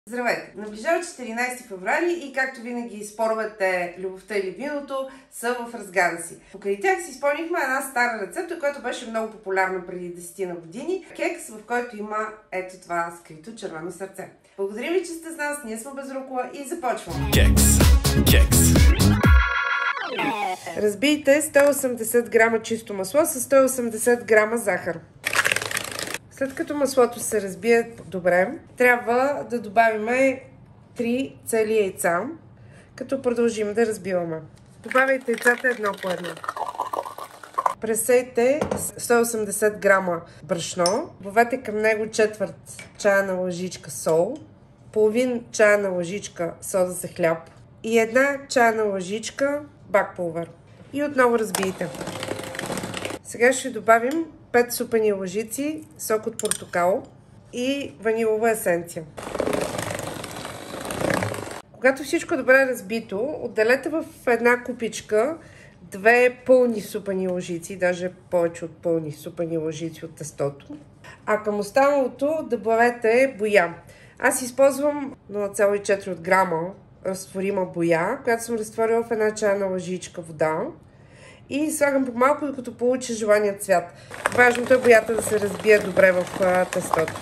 Здравейте! Наближава 14 февруари и както винаги споровете, любовта или виното са в разгара си. Покрай тях си изпълнихме една стара рецепта, която беше много популярна преди 10 на години. Кекс, в който има ето това скрито червено сърце. Благодарим ви, че сте с нас, ние сме Безрукова и започваме! Кекс! Разбийте 180 грама чисто масло с 180 грама захар. След като маслото се разбие добре, трябва да добавим 3 цели яйца, като продължим да разбиваме. Добавяйте яйцата едно по едно. Пресейте 180 грама брашно, добавете към него четвърт чайна лъжичка сол, половин чайна лъжичка сода за хляб и една чайна лъжичка бакпулвер. И отново разбийте. Сега ще добавим 5 супени лъжици сок от портокал и ванилова есенция. Когато всичко е добре разбито, отделете в една купичка 2 пълни супени лъжици, даже повече от пълни супени лъжици от тестото. А към останалото добавете боя. Аз използвам 0,4 грама разтворима боя, която съм разтворила в една чайна лъжичка вода. И слагам по малко, докато получа желания цвят. Важното е боята да се разбие добре в тестото.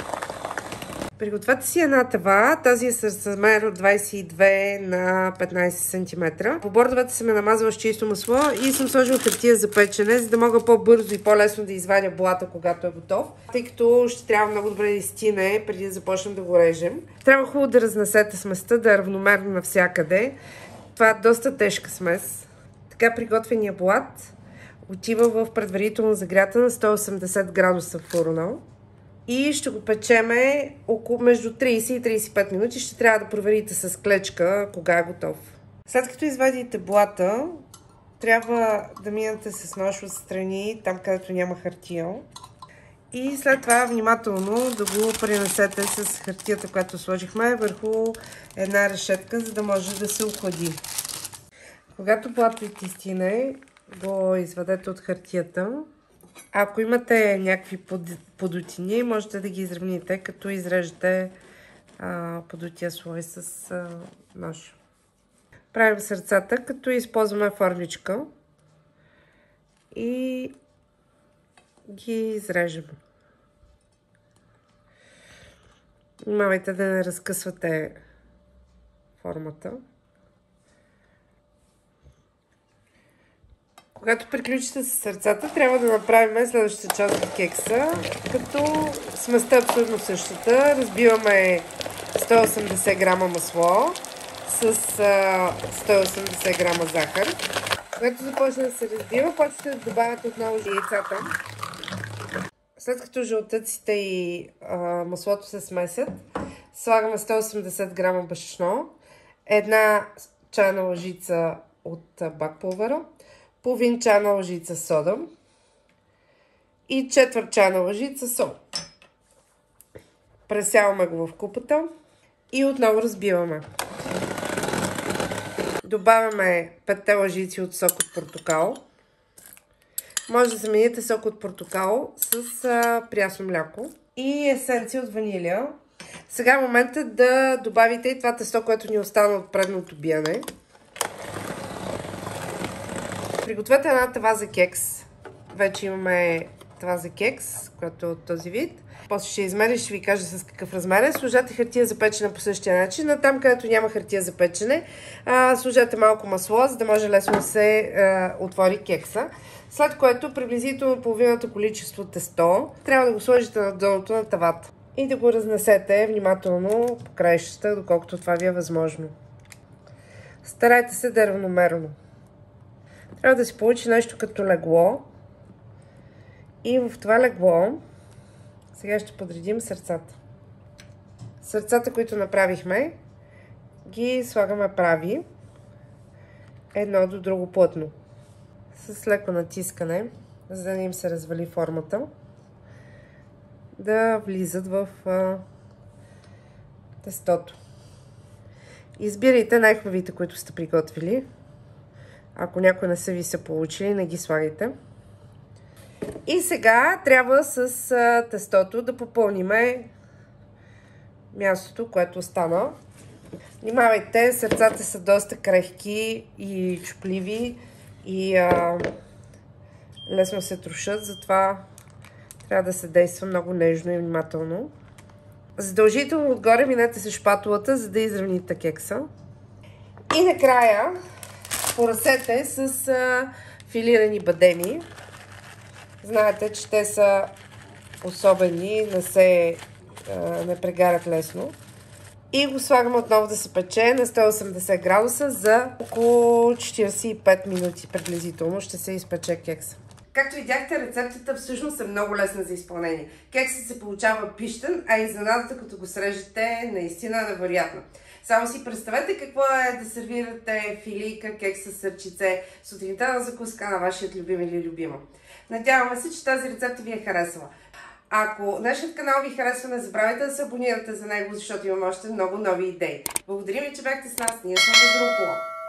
Пригответе си една тава. Тази е с размер от 22 на 15 см. По бордовете съм я намазала с чисто масло и съм сложила хартия за печене, за да мога по-бързо и по-лесно да извадя блата, когато е готов. Тъй като ще трябва много добре да изстине, преди да започнем да го режем. Трябва хубаво да разнесете сместа, да е равномерно навсякъде. Това е доста тежка смес. Така приготвения блат отива в предварително загрята на 180 градуса фурна и ще го печеме около между 30 и 35 минути. Ще трябва да проверите с клечка кога е готов. След като извадите блата, трябва да минете с нож отстрани, там където няма хартия. И след това внимателно да го пренесете с хартията, която сложихме върху една решетка, за да може да се охлади. Когато блатът изстине, го извадете от хартията. Ако имате някакви подутини, можете да ги изравните, като изрежете подутия слой с нож. Правим сърцата, като използваме формичка и ги изрежем. Внимавайте да не разкъсвате формата. Когато приключите с сърцата, трябва да направим следващата част от кекса, като сместа е абсолютно същата. Разбиваме 180 грама масло с 180 грама захар. Когато започне да се разбива, почвате да добавяте отново яйцата. След като жълтъците и маслото се смесят, слагаме 180 грама брашно, една чайна лъжица от бакпулвера, половин чайна лъжица сода и четвърт чайна лъжица сол. Пресяваме го в купата и отново разбиваме. Добавяме 5 лъжици от сок от портокал. Може да замените сок от портокал с прясно мляко и есенция от ванилия. Сега е моментът да добавите и това тесто, което ни остана от предното биене. Пригответе една тава за кекс. Вече имаме тава за кекс, която е от този вид. После ще измеря и ще ви кажа с какъв размер е. Сложете хартия за печене по същия начин. А там, където няма хартия за печене, сложете малко масло, за да може лесно да се отвори кекса. След което приблизително половината количество тесто трябва да го сложите на дъното на тавата. И да го разнесете внимателно по краищата, доколкото това ви е възможно. Старайте се да е равномерно. Трябва да се получи нещо като легло. И в това легло сега ще подредим сърцата. Сърцата, които направихме, ги слагаме прави. Едно до друго плътно. С леко натискане, за да не им се развали формата. Да влизат в тестото. Избирайте най-хубавите, които сте приготвили. Ако някои не са ви се получили, не ги слагайте. И сега трябва с тестото да попълниме мястото, което остана. Внимавайте, сърцата са доста крехки и чупливи и лесно се трошат, затова трябва да се действа много нежно и внимателно. Задължително отгоре минете с шпатулата, за да изравните кекса. И накрая поръсете с филирани бадеми. Знаете, че те са особени, не прегарят лесно. И го слагаме отново да се пече на 180 градуса за около 45 минути приблизително ще се изпече кекса. Както видяхте, рецептата всъщност е много лесна за изпълнение. Кексът се получава пищен, а изненадата, като го срежете, е наистина невероятна. Само си представете какво е да сервирате филийка, кекс с сърчице сутринта на закуска на вашият любим или любима. Надяваме се, че тази рецепта ви е харесала. Ако нашият канал ви харесва, не забравяйте да се абонирате за него, защото имаме още много нови идеи. Благодарим ви, че бяхте с нас. Ние сме Възрукова.